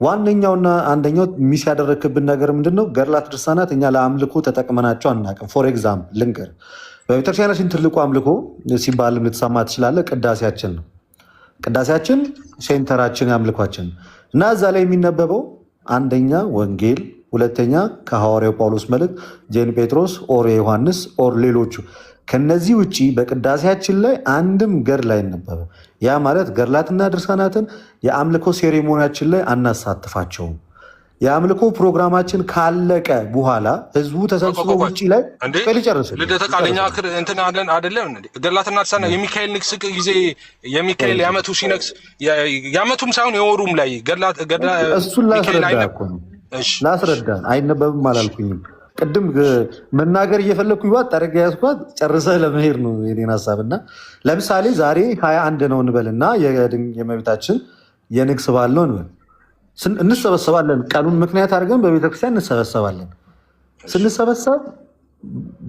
ዋነኛውና አንደኛው ሚስ ያደረክብን ነገር ምንድነው? ገድላት ድርሳናት እኛ ለአምልኮ ተጠቅመናቸው አናውቅም። ፎር ኤግዛምፕል ልንገር፣ በቤተክርስቲያናችን ትልቁ አምልኮ ሲባልም ልትሰማ ትችላለህ፣ ቅዳሴያችን ነው። ቅዳሴያችን ሴንተራችን የአምልኳችን እና እዛ ላይ የሚነበበው አንደኛ ወንጌል፣ ሁለተኛ ከሐዋርያው ጳውሎስ መልእክት፣ ጄን ጴጥሮስ ኦር ዮሐንስ ኦር ሌሎቹ። ከነዚህ ውጭ በቅዳሴያችን ላይ አንድም ገድል አይነበብም። ያ ማለት ገድላትና ድርሳናትን የአምልኮ ሴሬሞኒያችን ላይ አናሳትፋቸውም። የአምልኮ ፕሮግራማችን ካለቀ በኋላ ህዝቡ ተሰብስቦ ውጭ ላይ ሊጨርስ ልደተ ቃለኛ እንትን አለን አይደለም። ገድላትና ድርሳናት የሚካኤል ንግስ ጊዜ የሚካኤል የዓመቱ ሲነግስ የዓመቱም ሳይሆን የወሩም ላይ እሱን ላስረዳ አይነበብም አላልኩኝም። ቅድም መናገር እየፈለግኩ ይዋት ጠረጋ ያስኳት ጨርሰህ ለመሄድ ነው የኔን ሀሳብ። እና ለምሳሌ ዛሬ 21 ነው እንበልና የእመቤታችን የንግስ በዓል ነው እንበል። እንሰበሰባለን። ቀኑን ምክንያት አድርገን በቤተክርስቲያን እንሰበሰባለን። ስንሰበሰብ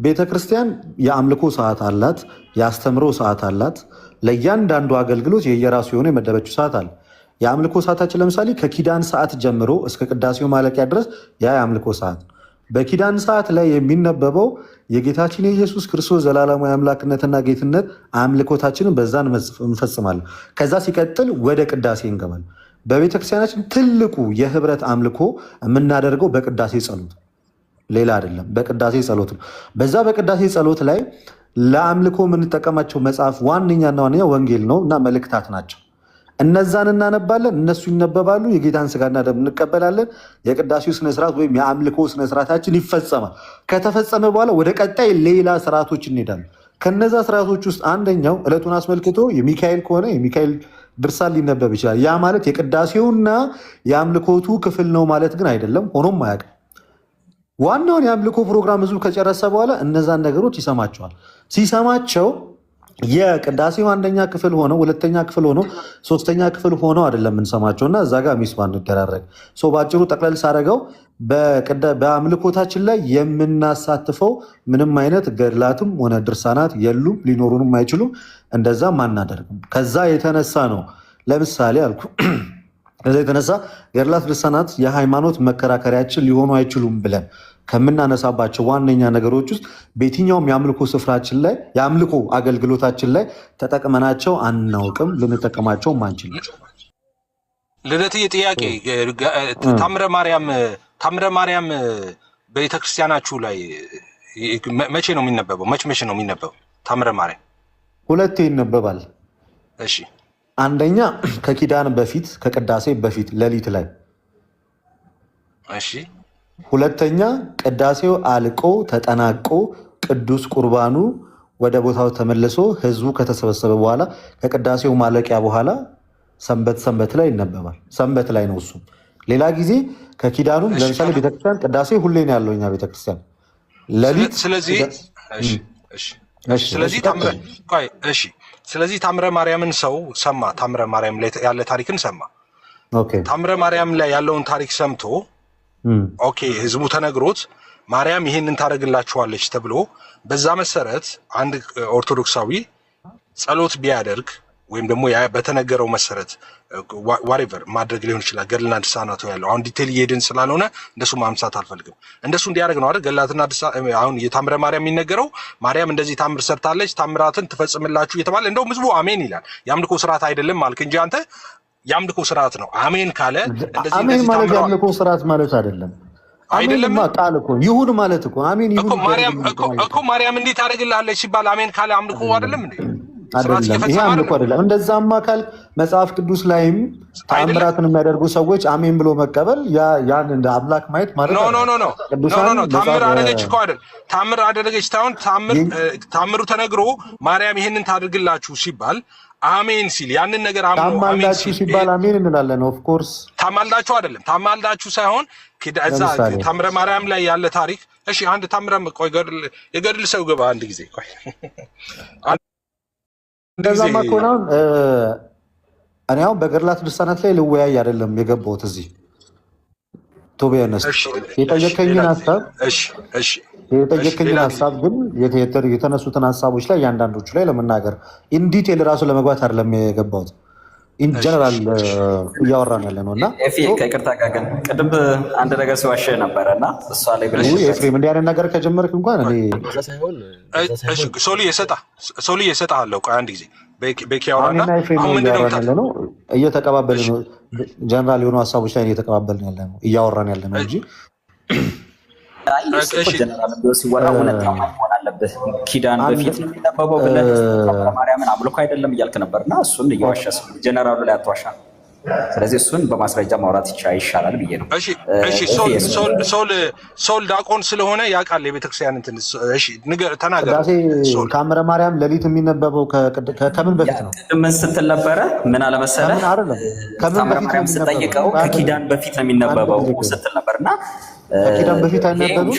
ቤተክርስቲያን የአምልኮ ሰዓት አላት፣ የአስተምሮ ሰዓት አላት። ለእያንዳንዱ አገልግሎት የየራሱ የሆነ የመደበችው ሰዓት አለ። የአምልኮ ሰዓታችን ለምሳሌ ከኪዳን ሰዓት ጀምሮ እስከ ቅዳሴው ማለቂያ ድረስ ያ የአምልኮ ሰዓት። በኪዳን ሰዓት ላይ የሚነበበው የጌታችን የኢየሱስ ክርስቶስ ዘላለማዊ አምላክነትና ጌትነት አምልኮታችንን በዛን እንፈጽማለን። ከዛ ሲቀጥል ወደ ቅዳሴ እንገባለን። በቤተክርስቲያናችን ትልቁ የህብረት አምልኮ የምናደርገው በቅዳሴ ጸሎት፣ ሌላ አይደለም። በቅዳሴ ጸሎት ነው። በዛ በቅዳሴ ጸሎት ላይ ለአምልኮ የምንጠቀማቸው መጽሐፍ ዋነኛና ዋነኛ ወንጌል ነው እና መልእክታት ናቸው። እነዛን እናነባለን፣ እነሱ ይነበባሉ። የጌታን ስጋና ደም እንቀበላለን። የቅዳሴው ስነስርዓት ወይም የአምልኮ ስነስርዓታችን ይፈጸማል። ከተፈጸመ በኋላ ወደ ቀጣይ ሌላ ስርዓቶች እንሄዳለን። ከነዛ ስርዓቶች ውስጥ አንደኛው ዕለቱን አስመልክቶ የሚካኤል ከሆነ የሚካኤል ድርሳን ሊነበብ ይችላል። ያ ማለት የቅዳሴውና የአምልኮቱ ክፍል ነው ማለት ግን አይደለም። ሆኖም አያውቅም። ዋናውን የአምልኮ ፕሮግራም ህዝቡ ከጨረሰ በኋላ እነዛን ነገሮች ይሰማቸዋል። ሲሰማቸው የቅዳሴው አንደኛ ክፍል ሆነው ሁለተኛ ክፍል ሆነው ሶስተኛ ክፍል ሆነው አይደለም የምንሰማቸው እና እዛ ጋር ሚስባ እንደራረግ በአጭሩ ጠቅለል ሳደርገው በአምልኮታችን ላይ የምናሳትፈው ምንም አይነት ገድላትም ሆነ ድርሳናት የሉም፣ ሊኖሩንም አይችሉም። እንደዛም አናደርግም። ከዛ የተነሳ ነው ለምሳሌ አልኩ ከዛ የተነሳ ገድላት ድርሳናት የሃይማኖት መከራከሪያችን ሊሆኑ አይችሉም ብለን ከምናነሳባቸው ዋነኛ ነገሮች ውስጥ በየትኛውም የአምልኮ ስፍራችን ላይ የአምልኮ አገልግሎታችን ላይ ተጠቅመናቸው አናውቅም፣ ልንጠቀማቸውም አንችልም። ልደትዬ ጥያቄ፣ ታምረ ማርያም በቤተክርስቲያናችሁ ላይ መቼ ነው የሚነበበው? መቼ ነው የሚነበበው? ታምረ ማርያም ሁለቴ ይነበባል። እሺ፣ አንደኛ ከኪዳን በፊት ከቅዳሴ በፊት ሌሊት ላይ። እሺ። ሁለተኛ ቅዳሴው አልቆ ተጠናቆ ቅዱስ ቁርባኑ ወደ ቦታው ተመልሶ ህዝቡ ከተሰበሰበ በኋላ ከቅዳሴው ማለቂያ በኋላ ሰንበት ላይ ይነበባል። ሰንበት ላይ ነው እሱ። ሌላ ጊዜ ከኪዳኑም ለምሳሌ ቤተክርስቲያን ቅዳሴ ሁሌ ነው ያለው እኛ ቤተክርስቲያን ሌሊት። ስለዚህ ታምረ ማርያምን ሰው ሰማ። ታምረ ማርያም ላይ ያለ ታሪክን ሰማ። ታምረ ማርያም ላይ ያለውን ታሪክ ሰምቶ ኦኬ ህዝቡ ተነግሮት ማርያም ይሄንን ታደርግላችኋለች ተብሎ በዛ መሰረት አንድ ኦርቶዶክሳዊ ጸሎት ቢያደርግ ወይም ደግሞ በተነገረው መሰረት ዋሬቨር ማድረግ ሊሆን ይችላል። ገድልና ድርሳናቱ ያለው አሁን ዲቴል እየሄድን ስላልሆነ እንደሱ ማምሳት አልፈልግም። እንደሱ እንዲያደርግ ነው አይደል? ገድላትና አሁን የታምረ ማርያም የሚነገረው ማርያም እንደዚህ ታምር ሰርታለች፣ ታምራትን ትፈጽምላችሁ እየተባለ እንደውም ህዝቡ አሜን ይላል። የአምልኮ ስርዓት አይደለም አልክ እንጂ አንተ የአምልኮ ስርዓት ነው አሜን ካለ እንደዚህ አሜን ማለት የአምልኮ ስርዓት ማለት አይደለም። አይደለም ቃል እኮ ይሁን ማለት እኮ አሜን ይሁን እኮ ማርያም እንዴት ታደርግልሃለች ሲባል አሜን ካለ አምልኮ አይደለም እንዴ? አይደለም ይሄ አምልኮ አይደለም። እንደዛማ ካል መጽሐፍ ቅዱስ ላይም ታምራትን የሚያደርጉ ሰዎች አሜን ብሎ መቀበል ያን እንደ አምላክ ማየት ማለት ነው። ኖ ታምር አደረገች እኮ አይደል? ታምር አደረገች ታውን ታምሩ ተነግሮ ማርያም ይሄንን ታደርግላችሁ ሲባል አሜን ሲል ያንን ነገር አሜን ሲባል አሜን እንላለን። ኦፍ ኮርስ ታማልዳችሁ አይደለም፣ ታማልዳችሁ ሳይሆን ከዛ ታምረ ማርያም ላይ ያለ ታሪክ። እሺ አንድ ታምረ ቆይ የገድል ሰው ገባ አንድ ጊዜ ቆይ እንደዛማ ከሆነ እኔ አሁን በገድላት ድርሳናት ላይ ልወያይ አይደለም የገባሁት እዚህ ቶቢያነስ የጠየቀኝን ሀሳብ ግን የተነሱትን ሀሳቦች ላይ እያንዳንዶቹ ላይ ለመናገር ኢንዲቴል ራሱ ለመግባት አይደለም የገባሁት። ኢን ጀነራል እያወራን ያለ ነው እና ከይቅርታ ጋር ግን ቅድም አንድ ነገር ሲዋሸ ነበረ እና እሷ ላይ ኤፍሬም እንዲህ አይነት ነገር ከጀመርክ እንኳን ሶሊ እሰጥሃለሁ። ቆይ አንድ ጊዜ ቤኪ ያወራና ነው እየተቀባበልን ነው። ጀነራል የሆኑ ሀሳቦች ላይ እየተቀባበልን ያለ ነው እያወራን ያለ ነው እንጂ ሲወራ እውነት ታማኝ መሆን አለብህ። ኪዳን በፊት ነው የሚነበበው ብለህ ማርያምን አምልኮ አይደለም እያልክ ነበርና እሱን እየዋሸ ጀነራሉ ላይ አትዋሻ። ስለዚህ እሱን በማስረጃ ማውራት ይሻላል ብዬ ነው። እሺ ሶል ዲያቆን ስለሆነ ያውቃል የቤተክርስቲያን እንትን። እሺ ንገር፣ ተናገር። ታምረ ማርያም ሌሊት የሚነበበው ከምን በፊት ነው? ምን ስትል ነበረ? ምን አለመሰለህ? ታምረ ማርያም ስጠይቀው ከኪዳን በፊት ነው የሚነበበው ስትል ነበርና ከኪዳን በፊት አይነበብም።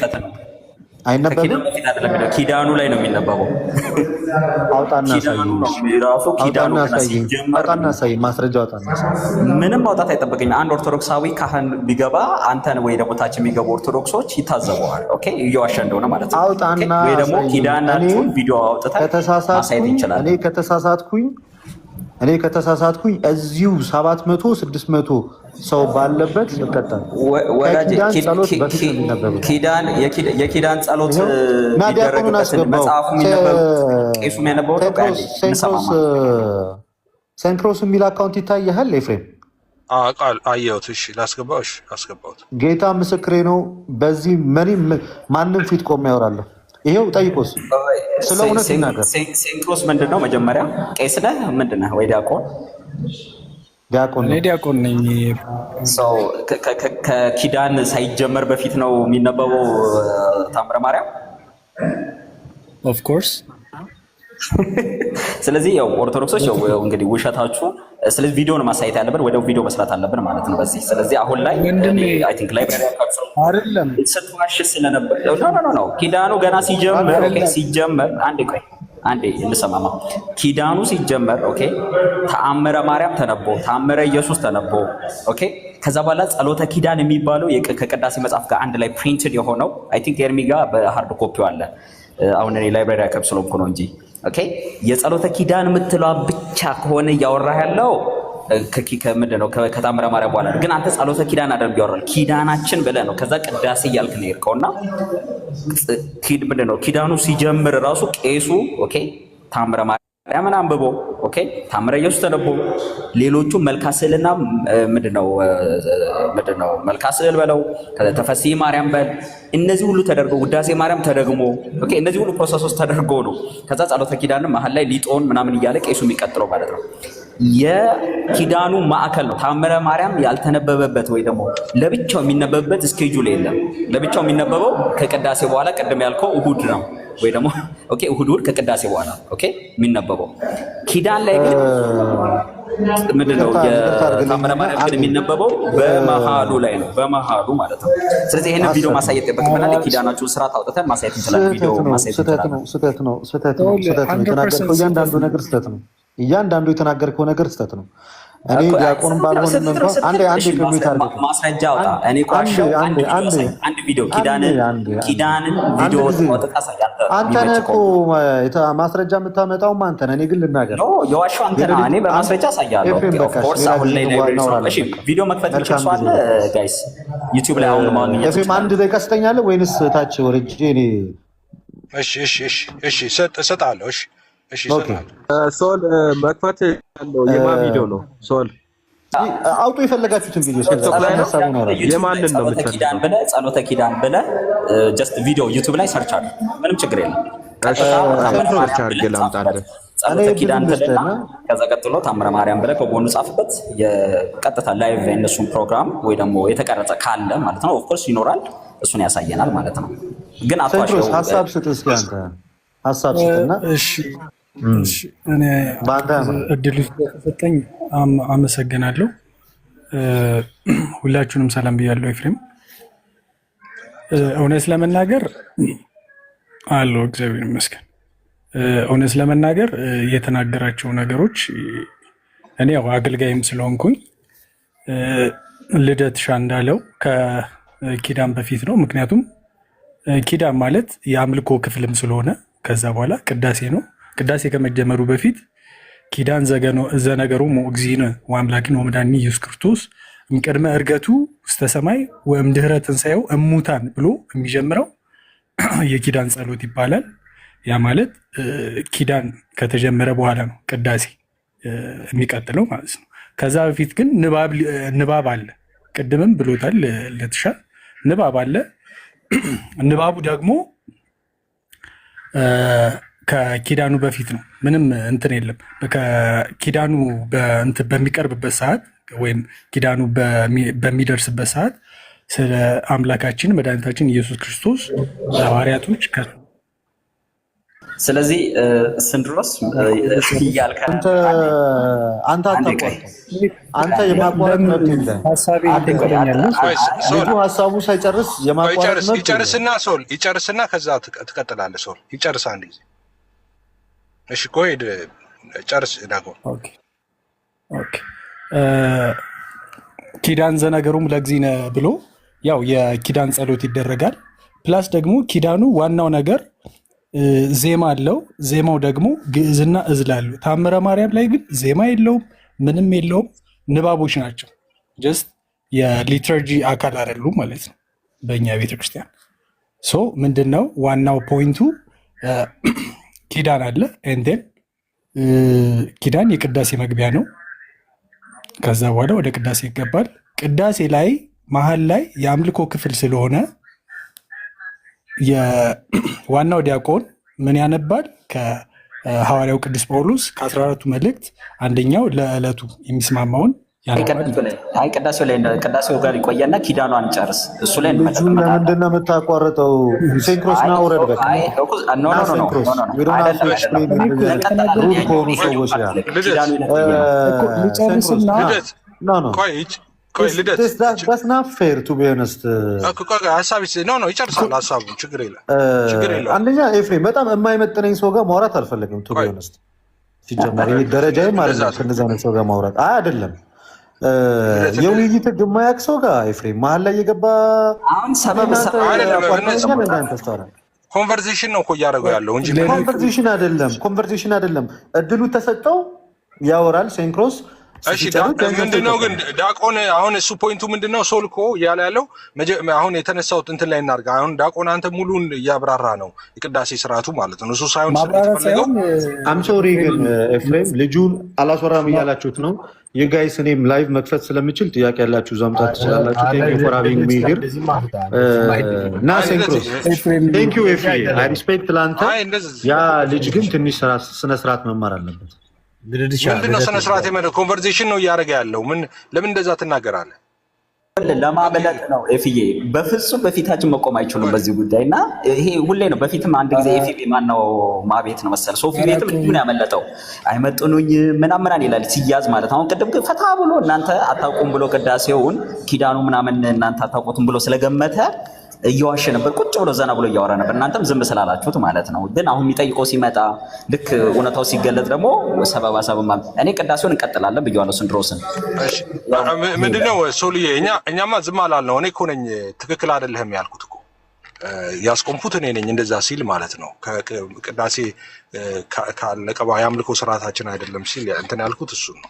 ኪዳኑ ላይ ነው የሚነበበው። ማስረጃ ምንም ማውጣት አይጠበቅኝ። አንድ ኦርቶዶክሳዊ ካህን ቢገባ አንተን ወይ ደግሞ ታች የሚገቡ ኦርቶዶክሶች ይታዘበዋል። ኦኬ እየዋሸ እንደሆነ ማለት ነው። ወይ ደግሞ ኪዳናችሁን ቪዲዮ አውጥተን ማሳየት እንችላለን። እኔ ከተሳሳትኩኝ እዚሁ 700 600 ሰው ባለበት ይቀጣል። የኪዳን ጸሎት የሚደረግበትን መጽሐፉ ቄሱ የሚያነበው ሴንክሮስ የሚል አካውንት ይታያል ኤፍሬም? አየሁት። እሺ ላስገባው። እሺ አስገባሁት። ጌታ ምስክሬ ነው። በዚህ ማንም ፊት ቆሜ ያወራለሁ። ይሄው ጠይቆስ ስለ እውነት ይናገር። ሴንክሮስ ምንድን ነው? መጀመሪያ ቄስ ነህ ምንድን ነህ? ወይ ዲያቆን? ዲያቆን ነኝ። ከኪዳን ሳይጀመር በፊት ነው የሚነበበው ታምረ ማርያም ኦፍኮርስ። ስለዚህ ያው ኦርቶዶክሶች ያው እንግዲህ ውሸታችሁ። ስለዚህ ቪዲዮን ማሳየት ያለብን ወደ ቪዲዮ መስራት አለብን ማለት ነው በዚህ። ስለዚህ አሁን ላይ አይ ቲንክ ላይብራሪ አይደለም ስትዋሽ ስለነበር ነው ኪዳኑ ገና ሲጀመር አንዴ እንሰማማ። ኪዳኑ ሲጀመር ኦኬ ተአምረ ማርያም ተነቦ ተአምረ ኢየሱስ ተነቦ ኦኬ። ከዛ በኋላ ጸሎተ ኪዳን የሚባለው ከቅዳሴ መጽሐፍ ጋር አንድ ላይ ፕሪንትድ የሆነው አይ ቲንክ ኤርሚ ጋር በሃርድ ኮፒው አለ። አሁን እኔ ላይብራሪ አካባቢ ስለሆንኩ ነው እንጂ ኦኬ። የጸሎተ ኪዳን የምትለዋ ብቻ ከሆነ እያወራህ ያለው ምንድን ነው ከታምረ ማርያም በኋላ ግን አንተ ጸሎተ ኪዳን አደርግ ያወራል ኪዳናችን ብለህ ነው። ከዛ ቅዳሴ እያልክ ነው የሄድከውና ምንድን ነው ኪዳኑ ሲጀምር ራሱ ቄሱ ኦኬ ታምረ ማርያምን አንብቦ ኦኬ ታምረ ኢየሱስ ተነቦ ሌሎቹ መልካ ስዕልና ምንድነው መልካ ስዕል በለው ተፈሲ ማርያም በል እነዚህ ሁሉ ተደርጎ ውዳሴ ማርያም ተደግሞ ኦኬ እነዚህ ሁሉ ፕሮሰሶች ተደርጎ ነው። ከዛ ጸሎተ ኪዳን መሀል ላይ ሊጦን ምናምን እያለ ቄሱ የሚቀጥለው ማለት ነው። የኪዳኑ ማዕከል ነው። ታምረ ማርያም ያልተነበበበት ወይ ደግሞ ለብቻው የሚነበብበት ስኬጁል የለም። ለብቻው የሚነበበው ከቅዳሴ በኋላ ቅድም ያልከው እሁድ ነው ወይ ደግሞ ኦኬ እሁድ ከቅዳሴ በኋላ ኦኬ የሚነበበው። ኪዳን ላይ ግን ምንድነው የታምረ ማርያም ግን የሚነበበው በመሃሉ ላይ ነው፣ በመሃሉ ማለት ነው። ስለዚህ ይሄንን ቪዲዮ ማሳየት ይጠበቅብናል። ኪዳናችሁን ስርዓት አውጥተን ማሳየት እንችላለን። ቪዲዮ ማሳየት እንችላለን። ስህተት ነው። የተናገርከው እያንዳንዱ ነገር ስህተት ነው። እያንዳንዱ የተናገርከው ነገር ስህተት ነው። እኔ ዲያቆንም ባልሆንም እንኳን አንድ ኮሚቴ አድርገህ ማስረጃ አውጣ። እኔ ቋሻው አንድ ቪዲዮ ኪዳንን ቪዲዮ ወጥታ ሳያንተ አንተ ነህ እኮ ማስረጃ የምታመጣውም አንተ ነህ። እኔ ግን ልናገር ነው የዋሻው አንተ ነህ። እኔ በማስረጃ አሳያለሁ። ኦፍ ኮርስ አሁን ላይ እሺ ቪዲዮ መክፈት ይችላል ጋይስ ዩቲዩብ ላይ አሁን ማግኘት ኤፍሬም አንድ ደቂቃ ስጠኛለህ ወይንስ ታች ወርጄ እኔ እሺ እሰጥሃለሁ። እሺ ሶል መክፈት ያለው የማን ቪዲዮ ነው? ሶል አውጡ የፈለጋችሁትን ቪዲዮ የማንን ነው የምትፈልገው? ጸሎተ ኪዳን ብለህ ጀስት ቪዲዮ ዩቲዩብ ላይ ሰርች አድርግ። ምንም ችግር የለም። ጸሎተ ኪዳን ብለህ ከዛ ቀጥሎ ታምረ ማርያም ብለህ ከጎኑ ጻፍበት። የቀጥታ ላይቭ የእነሱን ፕሮግራም ወይ ደግሞ የተቀረጸ ካለ ማለት ነው ኦፍኮርስ ይኖራል። እሱን ያሳየናል ማለት ነው። ግን አትዋሽው። ሀሳብ ስጥ እስኪ አንተ ሀሳብ ስጥና እሺ እኔ እድሉ ስለተሰጠኝ አመሰግናለሁ። ሁላችሁንም ሰላም ብያለሁ። ኤፍሬም እውነት ለመናገር አለው እግዚአብሔር ይመስገን። እውነት ለመናገር የተናገራቸው ነገሮች እኔ ያው አገልጋይም ስለሆንኩኝ ልደትሻ እንዳለው ከኪዳን በፊት ነው። ምክንያቱም ኪዳን ማለት የአምልኮ ክፍልም ስለሆነ ከዛ በኋላ ቅዳሴ ነው። ቅዳሴ ከመጀመሩ በፊት ኪዳን ዘነገሩ እግዚእነ ወአምላክነ ወመድኃኒነ ኢየሱስ ክርስቶስ እምቅድመ ዕርገቱ ውስተ ሰማይ ወእምድኅረ ትንሣኤው እሙታን ብሎ የሚጀምረው የኪዳን ጸሎት ይባላል። ያ ማለት ኪዳን ከተጀመረ በኋላ ነው ቅዳሴ የሚቀጥለው ማለት ነው። ከዛ በፊት ግን ንባብ አለ። ቅድምም ብሎታል ለትሻ ንባብ አለ። ንባቡ ደግሞ ከኪዳኑ በፊት ነው። ምንም እንትን የለም። ከኪዳኑ በሚቀርብበት ሰዓት ወይም ኪዳኑ በሚደርስበት ሰዓት ስለ አምላካችን መድኃኒታችን ኢየሱስ ክርስቶስ ሐዋርያቶች ስለዚህ ስንድሮስ አንተ የማቋረጥ መብት የለህም። ሀሳቡ ሳይጨርስ የማቋረጥ መብት ይጨርስና ከዛ ትቀጥላለህ። ሶል ይጨርስ አንድ ጊዜ። እሺ ቆይ ጨርስ ዳጎን። ኪዳን ዘነገሩም ለእግዚእነ ብሎ ያው የኪዳን ጸሎት ይደረጋል። ፕላስ ደግሞ ኪዳኑ ዋናው ነገር ዜማ አለው። ዜማው ደግሞ ግዕዝና እዝል አለው። ታምረ ማርያም ላይ ግን ዜማ የለውም፣ ምንም የለውም። ንባቦች ናቸው። ጀስት የሊተርጂ አካል አይደሉም ማለት ነው በእኛ ቤተክርስቲያን። ሶ ምንድነው ዋናው ፖይንቱ? ኪዳን አለ። ኤንዴን ኪዳን የቅዳሴ መግቢያ ነው። ከዛ በኋላ ወደ ቅዳሴ ይገባል። ቅዳሴ ላይ መሀል ላይ የአምልኮ ክፍል ስለሆነ የዋናው ዲያቆን ምን ያነባል? ከሐዋርያው ቅዱስ ጳውሎስ ከ14ቱ መልእክት አንደኛው ለዕለቱ የሚስማማውን ቅዳሴው ጋር ይቆየና ኪዳኗን ጨርስ። እሱ ላይ ለምንድን ነው የምታቋርጠው? ሴንክሮስ ና ውረድ። በቃ አንደኛ ኤፍሬም በጣም የማይመጥነኝ ሰው ጋር ማውራት አልፈለግም። ቱ ቢሆነስት ሲጀመር ደረጃ ማለት ነው ከነዛ ሰው ጋር ማውራት አይደለም። የውይይት የማያውቅ ሰው ጋር ኤፍሬም መሀል ላይ የገባ ኮንቨርሴሽን ነው እኮ እያደረገው ያለው እንጂ ኮንቨርሴሽን አይደለም። እድሉ ተሰጠው ያወራል ሴንክሮስ። እሺ ምንድነው ግን ዲያቆን አሁን እሱ ፖይንቱ ምንድነው? ሶል እኮ እያለ ያለው አሁን የተነሳው እንትን ላይ እናድርግ። አሁን ዲያቆን አንተ ሙሉን እያብራራ ነው የቅዳሴ ስርዓቱ ማለት ነው። እሱ ሳይሆን ስለተፈለገው አምሶሪ ግን ኤፍሬም ልጁን አላስወራም እያላችሁት ነው የጋይስ። እኔም ላይቭ መክፈት ስለምችል ጥያቄ ያላችሁ ዛምታት ትችላላችሁ። ቴንክ ዩ ፎር ሃቪንግ ሚ ሂር ና ሴንክሮስ። ቴንክ ዩ ኤፍሬም አይ ሪስፔክት ላንተ። ያ ልጅ ግን ትንሽ ስነ ስርዓት መማር አለበት። ምንድነው ስነ ስርዓት የመደብ ኮንቨርሴሽን ነው እያደረገ ያለው? ለምን እንደዛ ትናገራለህ? ለማበለጥ ነው ኤፍዬ። በፍጹም በፊታችን መቆም አይችሉም በዚህ ጉዳይ እና ይሄ ሁሌ ነው። በፊትም አንድ ጊዜ ኤፍዬ ማነው ማቤት ነው መሰል ሶፊ ቤትም ምን ያመለጠው አይመጥኑኝ ምናምን ይላል ሲያዝ ማለት። አሁን ቅድም ግን ፈታ ብሎ እናንተ አታውቁም ብሎ ቅዳሴውን ኪዳኑ ምናምን እናንተ አታውቁትም ብሎ ስለገመተ እየዋሸ ነበር። ቁጭ ብሎ ዘና ብሎ እያወራ ነበር። እናንተም ዝም ስላላችሁት ማለት ነው። ግን አሁን የሚጠይቀው ሲመጣ ልክ እውነታው ሲገለጥ ደግሞ ሰበባ እኔ ቅዳሴውን እንቀጥላለን ብየዋለሁ ስንድሮስን። ምንድነው ሶልዬ እኛማ ዝም አላልነው። እኔ እኮ ነኝ ትክክል አይደለህም ያልኩት እኮ ያስቆምኩት እኔ ነኝ እንደዛ ሲል ማለት ነው። ቅዳሴ ካለቀ የአምልኮ ስርዓታችን አይደለም ሲል እንትን ያልኩት እሱ ነው።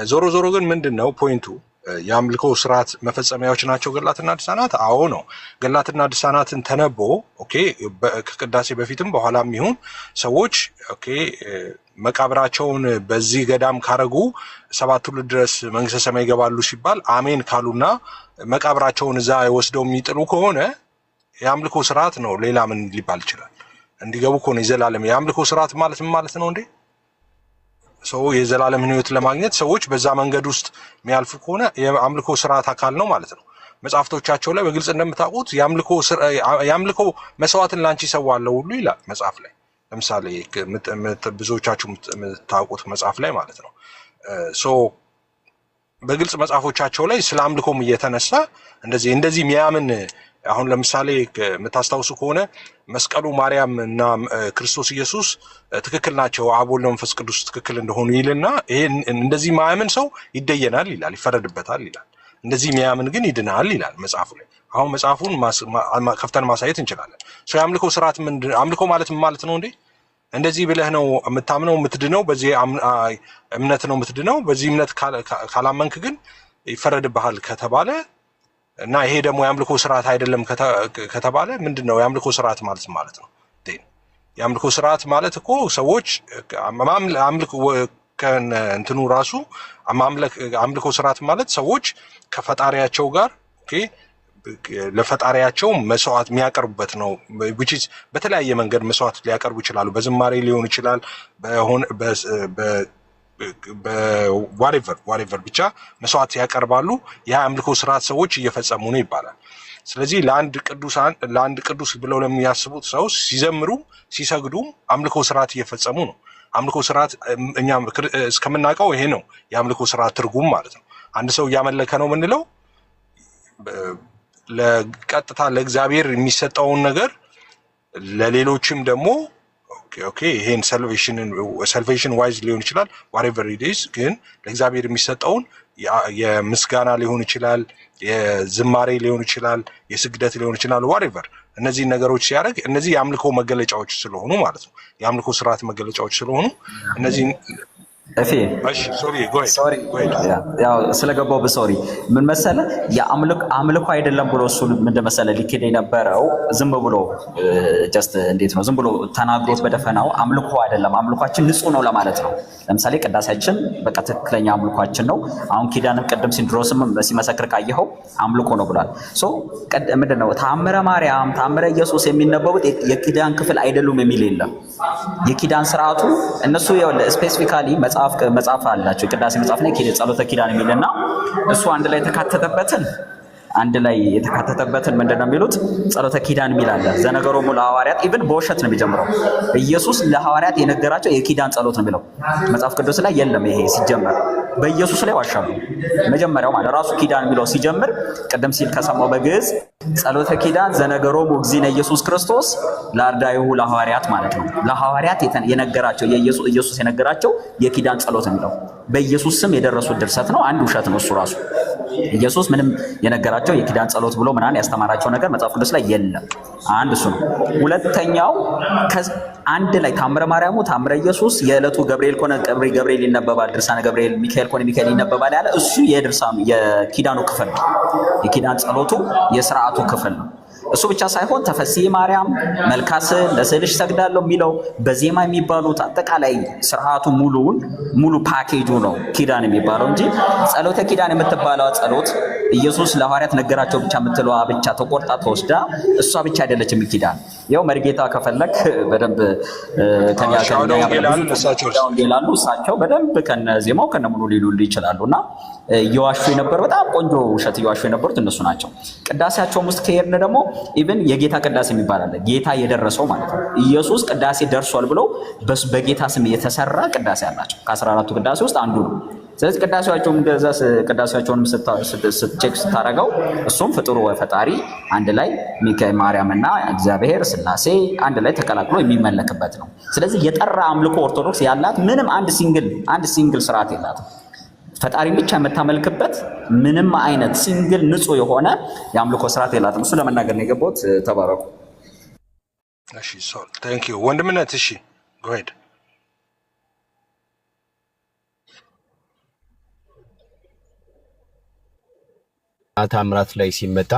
ዞሮ ዞሮ ግን ምንድነው ፖይንቱ? የአምልኮ ስርዓት መፈጸሚያዎች ናቸው ገድላትና ድርሳናት። አዎ ነው። ገድላትና ድርሳናትን ተነቦ ከቅዳሴ በፊትም በኋላም ይሁን ሰዎች መቃብራቸውን በዚህ ገዳም ካረጉ 7 ትውልድ ድረስ መንግስተ ሰማይ ይገባሉ ሲባል አሜን ካሉና መቃብራቸውን እዛ ወስደው የሚጥሉ ከሆነ የአምልኮ ስርዓት ነው። ሌላ ምን ሊባል ይችላል? እንዲገቡ እኮ ነው የዘላለም የአምልኮ ስርዓት ማለት ምን ማለት ነው እንዴ? ሰው የዘላለም ህይወት ለማግኘት ሰዎች በዛ መንገድ ውስጥ የሚያልፉ ከሆነ የአምልኮ ስርዓት አካል ነው ማለት ነው። መጽሐፍቶቻቸው ላይ በግልጽ እንደምታውቁት የአምልኮ መስዋዕትን ላንቺ ሰዋለሁ ሁሉ ይላል መጽሐፍ ላይ። ለምሳሌ ብዙዎቻችሁ የምታውቁት መጽሐፍ ላይ ማለት ነው። በግልጽ መጽሐፎቻቸው ላይ ስለ አምልኮም እየተነሳ እንደዚህ የሚያምን አሁን ለምሳሌ የምታስታውሱ ከሆነ መስቀሉ ማርያም እና ክርስቶስ ኢየሱስ ትክክል ናቸው፣ አብ ወልድ መንፈስ ቅዱስ ትክክል እንደሆኑ ይልና ይሄን እንደዚህ ማያምን ሰው ይደየናል ይላል፣ ይፈረድበታል ይላል። እንደዚህ የሚያምን ግን ይድናል ይላል መጽሐፉ ላይ። አሁን መጽሐፉን ከፍተን ማሳየት እንችላለን። የአምልኮ ስርዓት አምልኮ ማለት ምን ማለት ነው እንዴ? እንደዚህ ብለህ ነው የምታምነው የምትድነው፣ በዚህ እምነት ነው የምትድነው፣ በዚህ እምነት ካላመንክ ግን ይፈረድብሃል ከተባለ እና ይሄ ደግሞ የአምልኮ ስርዓት አይደለም ከተባለ ምንድነው የአምልኮ ስርዓት ማለት ነው? የአምልኮ ስርዓት ማለት እኮ ሰዎች አምልኮ እንትኑ ራሱ አምልኮ ስርዓት ማለት ሰዎች ከፈጣሪያቸው ጋር ለፈጣሪያቸው መስዋዕት የሚያቀርቡበት ነው። በተለያየ መንገድ መስዋዕት ሊያቀርቡ ይችላሉ። በዝማሬ ሊሆን ይችላል፣ በዋሬቨር ብቻ መስዋዕት ያቀርባሉ። የአምልኮ ስርዓት ሰዎች እየፈጸሙ ነው ይባላል። ስለዚህ ለአንድ ቅዱስ ብለው ለሚያስቡት ሰው ሲዘምሩ ሲሰግዱ አምልኮ ስርዓት እየፈጸሙ ነው። አምልኮ ስርዓት እኛ እስከምናውቀው ይሄ ነው የአምልኮ ስርዓት ትርጉም ማለት ነው። አንድ ሰው እያመለከ ነው የምንለው ለቀጥታ ለእግዚአብሔር የሚሰጠውን ነገር ለሌሎችም ደግሞ ይሄን ሰልቬሽን ዋይዝ ሊሆን ይችላል whatever it is፣ ግን ለእግዚአብሔር የሚሰጠውን የምስጋና ሊሆን ይችላል፣ የዝማሬ ሊሆን ይችላል፣ የስግደት ሊሆን ይችላል whatever። እነዚህ ነገሮች ሲያደርግ እነዚህ የአምልኮ መገለጫዎች ስለሆኑ ማለት ነው፣ የአምልኮ ስርዓት መገለጫዎች ስለሆኑ እነዚህ እሺ ሶሪ ያው ስለገባው በሶሪ ምን መሰለ የአምልኮ አይደለም ብሎ እሱ ምን መሰለ ሊከደ የነበረው ዝም ብሎ ጀስት እንዴት ነው ዝም ብሎ ተናግሮት በደፈናው አምልኮ አይደለም፣ አምልኳችን ንጹህ ነው ለማለት ነው። ለምሳሌ ቅዳሴያችን በቃ ትክክለኛ አምልኳችን ነው። አሁን ኪዳንም ቅድም ሲንድሮስም ሲመሰክር ካየኸው አምልኮ ነው ብሏል። ሶ ምንድነው ተአምረ ማርያም ተአምረ ኢየሱስ የሚነበቡት የኪዳን ክፍል አይደሉም የሚል የለም። የኪዳን ስርዓቱ እነሱ ስፔሲፊካሊ መጽሐፍ አላቸው። ቅዳሴ መጽሐፍ ላይ ጸሎተ ኪዳን የሚልና እሱ አንድ ላይ የተካተተበትን ምንድነው የሚሉት ጸሎተ ኪዳን የሚል አለ። ዘነገሮሙ ለሐዋርያት ኢቭን በውሸት ነው የሚጀምረው። ኢየሱስ ለሐዋርያት የነገራቸው የኪዳን ጸሎት ነው የሚለው መጽሐፍ ቅዱስ ላይ የለም። ይሄ ሲጀመር በኢየሱስ ላይ ዋሻሉ። መጀመሪያው ማለት ራሱ ኪዳን የሚለው ሲጀምር ቅድም ሲል ከሰማው በግዕዝ ጸሎተ ኪዳን ዘነገሮሙ እግዚእነ ኢየሱስ ክርስቶስ ለአርዳኢሁ ለሐዋርያት ማለት ነው። ለሐዋርያት የነገራቸው ኢየሱስ የነገራቸው የኪዳን ጸሎት የሚለው በኢየሱስ ስም የደረሱት ድርሰት ነው። አንድ ውሸት ነው እሱ ራሱ። ኢየሱስ ምንም የነገራቸው የኪዳን ጸሎት ብሎ ምናን ያስተማራቸው ነገር መጽሐፍ ቅዱስ ላይ የለም። አንድ እሱ ነው። ሁለተኛው አንድ ላይ ታምረ ማርያሙ ታምረ ኢየሱስ የዕለቱ ገብርኤል ኮነ ገብርኤል ይነበባል፣ ድርሳነ ገብርኤል ሚካኤል ኮነ ሚካኤል ይነበባል ያለ እሱ የኪዳኑ ክፍል ነው። የኪዳን ጸሎቱ የሥርዓቱ ክፍል ነው። እሱ ብቻ ሳይሆን ተፈሥሒ ማርያም መልካስ ለስዕልሽ ሰግዳለሁ የሚለው በዜማ የሚባሉት አጠቃላይ ስርዓቱ ሙሉ ፓኬጁ ነው ኪዳን የሚባለው እንጂ ጸሎተ ኪዳን የምትባለው ጸሎት ኢየሱስ ለሐዋርያት ነገራቸው ብቻ የምትለዋ ብቻ ተቆርጣ ተወስዳ እሷ ብቻ አይደለችም ኪዳን። ያው መርጌታ ከፈለክ በደንብ ከኛው እሳቸው በደንብ ከነዜማው ከነሙሉ ሊሉልህ ይችላሉና እየዋሹ የነበሩ በጣም ቆንጆ ውሸት እየዋሹ የነበሩት እነሱ ናቸው። ቅዳሴያቸውም ውስጥ ከሄድን ደግሞ ኢቭን የጌታ ቅዳሴ የሚባል አለ። ጌታ የደረሰው ማለት ነው። ኢየሱስ ቅዳሴ ደርሷል ብለው በጌታ ስም የተሰራ ቅዳሴ አላቸው። ከ14ቱ ቅዳሴ ውስጥ አንዱ ነው። ስለዚህ ቅዳሴያቸውንም ቼክ ስታደርገው እሱም ፍጡር ወፈጣሪ አንድ ላይ ሚካኤል ማርያምና እግዚአብሔር ስላሴ አንድ ላይ ተቀላቅሎ የሚመለክበት ነው። ስለዚህ የጠራ አምልኮ ኦርቶዶክስ ያላት ምንም አንድ ሲንግል ስርዓት የላትም። ፈጣሪን ብቻ የምታመልክበት ምንም አይነት ሲንግል ንጹህ የሆነ የአምልኮ ስርዓት የላትም። እሱ ለመናገር ነው የገባሁት። ተባረኩ። እሺ ሶል ታንክ ዩ ወንድምነት። እሺ ጎ ሄድ። ታምራት ላይ ሲመጣ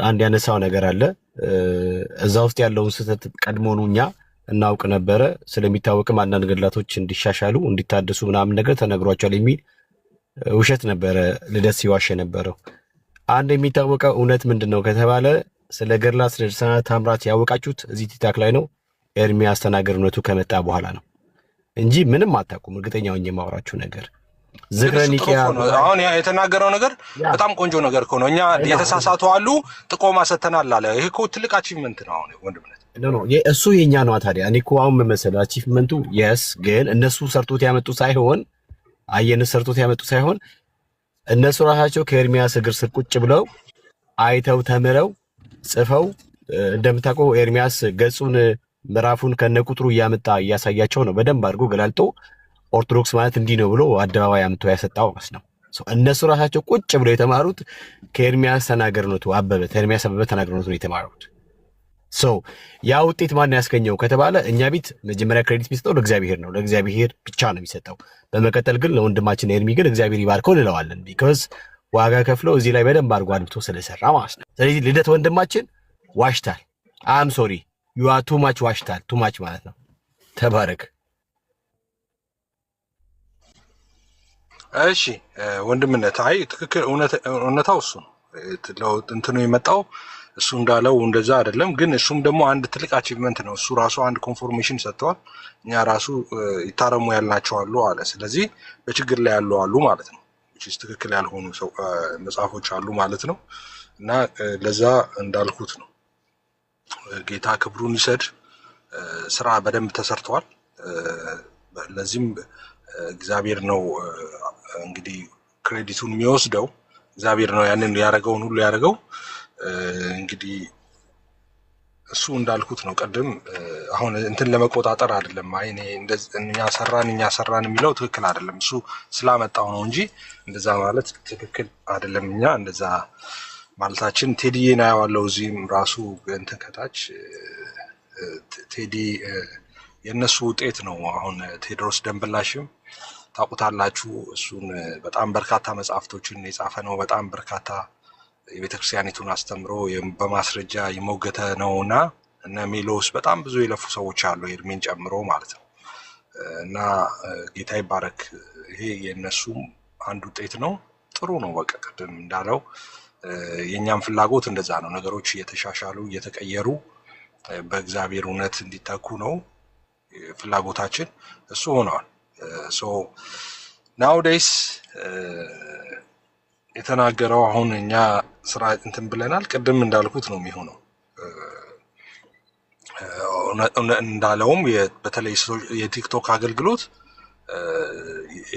አንድ ያነሳው ነገር አለ። እዛ ውስጥ ያለውን ስህተት ቀድሞኑ እኛ እናውቅ ነበረ። ስለሚታወቅም አንዳንድ ገድላቶች እንዲሻሻሉ እንዲታደሱ ምናምን ነገር ተነግሯቸዋል የሚል ውሸት ነበረ ልደት ሲዋሽ የነበረው። አንድ የሚታወቀው እውነት ምንድነው ከተባለ ስለ ገድላት ስለ ድርሳናት ታምራት ያወቃችሁት እዚህ ቲክታክ ላይ ነው። ኤርሚያስ ተናገር እውነቱ ከመጣ በኋላ ነው እንጂ ምንም አታውቁም። እርግጠኛ ሆኜ የማወራችሁ ነገር ዝክረ ኒቂያ አሁን የተናገረው ነገር በጣም ቆንጆ ነገር እኮ ነው። እኛ የተሳሳቱ አሉ ጥቆማ ሰተናል አለ። ይሄ እኮ ትልቅ አቺቭመንት ነው። አሁን ወንድምነት ነው እሱ የኛ ነው ታዲያ። እኔ እኮ አሁን መሰለህ አቺቭመንቱ የስ ግን እነሱ ሰርቶት ያመጡ ሳይሆን ሰርቶት ያመጡ ሳይሆን እነሱ ራሳቸው ከኤርሚያስ እግር ስር ቁጭ ብለው አይተው ተምረው ጽፈው እንደምታውቀው ኤርሚያስ ገጹን ምዕራፉን ከነቁጥሩ እያመጣ እያሳያቸው ነው። በደንብ አድርጎ ገላልጦ ኦርቶዶክስ ማለት እንዲህ ነው ብሎ አደባባይ አምጥቶ ያሰጣው ማለት ነው። እነሱ ራሳቸው ቁጭ ብለው የተማሩት ከኤርሚያስ ተናገር ነው አበበ ተናገር ነው የተማሩት። ያ ውጤት ማን ያስገኘው ከተባለ እኛ ቤት መጀመሪያ ክሬዲት የሚሰጠው ለእግዚአብሔር ነው። ለእግዚአብሔር ብቻ ነው የሚሰጠው። በመቀጠል ግን ለወንድማችን ኤርሚ ግን እግዚአብሔር ይባርከው እንለዋለን። ቢኮዝ ዋጋ ከፍለው እዚህ ላይ በደንብ አድርጎ አድብቶ ስለሰራ ማለት ነው። ስለዚህ ልደት ወንድማችን ዋሽታል። አም ሶሪ ዩ አር ቱ ማች ዋሽታል። ቱ ማች ማለት ነው። ተባረክ። እሺ ወንድምነት፣ አይ ትክክል፣ እውነታው እሱ ነው። እንትኑ የመጣው እሱ እንዳለው እንደዛ አይደለም። ግን እሱም ደግሞ አንድ ትልቅ አቺቭመንት ነው። እሱ ራሱ አንድ ኮንፎርሜሽን ሰጥተዋል። እኛ ራሱ ይታረሙ ያልናቸው አሉ አለ። ስለዚህ በችግር ላይ ያሉ አሉ ማለት ነው። ትክክል ያልሆኑ መጽሐፎች አሉ ማለት ነው። እና ለዛ እንዳልኩት ነው። ጌታ ክብሩን ይሰድ። ስራ በደንብ ተሰርተዋል። ለዚህም እግዚአብሔር ነው እንግዲህ ክሬዲቱን የሚወስደው። እግዚአብሔር ነው ያንን ያደረገውን ሁሉ ያደረገው። እንግዲህ እሱ እንዳልኩት ነው ቀደም አሁን እንትን ለመቆጣጠር አይደለም። አይ እኛ ሰራን የሚለው ትክክል አይደለም። እሱ ስላመጣው ነው እንጂ እንደዛ ማለት ትክክል አይደለም። እኛ እንደዛ ማለታችን ቴዲዬን አየዋለሁ እዚህም ራሱ እንትን ከታች ቴዲ የእነሱ ውጤት ነው። አሁን ቴዎድሮስ ደንበላሽም ታውቁታላችሁ። እሱን በጣም በርካታ መጽሐፍቶችን የጻፈ ነው። በጣም በርካታ የቤተክርስቲያኒቱን አስተምሮ በማስረጃ የሞገተ ነውና እነ ሜሎስ በጣም ብዙ የለፉ ሰዎች አሉ፣ ኤርሚን ጨምሮ ማለት ነው። እና ጌታ ይባረክ። ይሄ የእነሱም አንድ ውጤት ነው። ጥሩ ነው። በቃ ቅድም እንዳለው የእኛም ፍላጎት እንደዛ ነው። ነገሮች እየተሻሻሉ እየተቀየሩ በእግዚአብሔር እውነት እንዲተኩ ነው ፍላጎታችን። እሱ ሆነዋል። ናውዴይስ የተናገረው አሁን እኛ ስራ እንትን ብለናል። ቅድም እንዳልኩት ነው የሚሆነው። እንዳለውም በተለይ የቲክቶክ አገልግሎት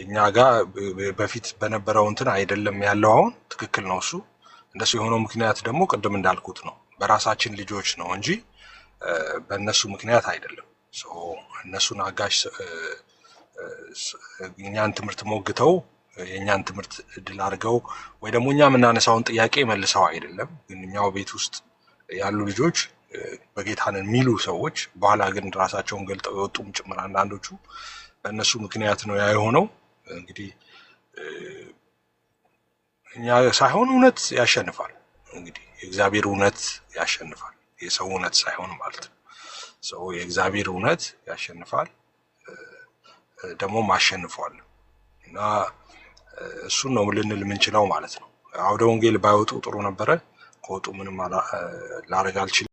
እኛ ጋር በፊት በነበረው እንትን አይደለም ያለው። አሁን ትክክል ነው እሱ። እንደሱ የሆነው ምክንያት ደግሞ ቅድም እንዳልኩት ነው፣ በራሳችን ልጆች ነው እንጂ በእነሱ ምክንያት አይደለም። እነሱን አጋሽ እኛን ትምህርት ሞግተው የእኛን ትምህርት እድል አድርገው ወይ ደግሞ እኛ የምናነሳውን ጥያቄ መልሰው አይደለም። ግን እኛው ቤት ውስጥ ያሉ ልጆች በጌታንን የሚሉ ሰዎች በኋላ ግን ራሳቸውን ገልጠው የወጡም ጭምር አንዳንዶቹ በእነሱ ምክንያት ነው ያ የሆነው። እንግዲህ እኛ ሳይሆን እውነት ያሸንፋል። እንግዲህ የእግዚአብሔር እውነት ያሸንፋል፣ የሰው እውነት ሳይሆን ማለት ነው። ሰው የእግዚአብሔር እውነት ያሸንፋል፣ ደግሞ ማሸንፏል። እና እሱን ነው ልንል የምንችለው ማለት ነው። አውደ ወንጌል ባይወጡ ጥሩ ነበረ። ከወጡ ምንም ላረግ አልችልም።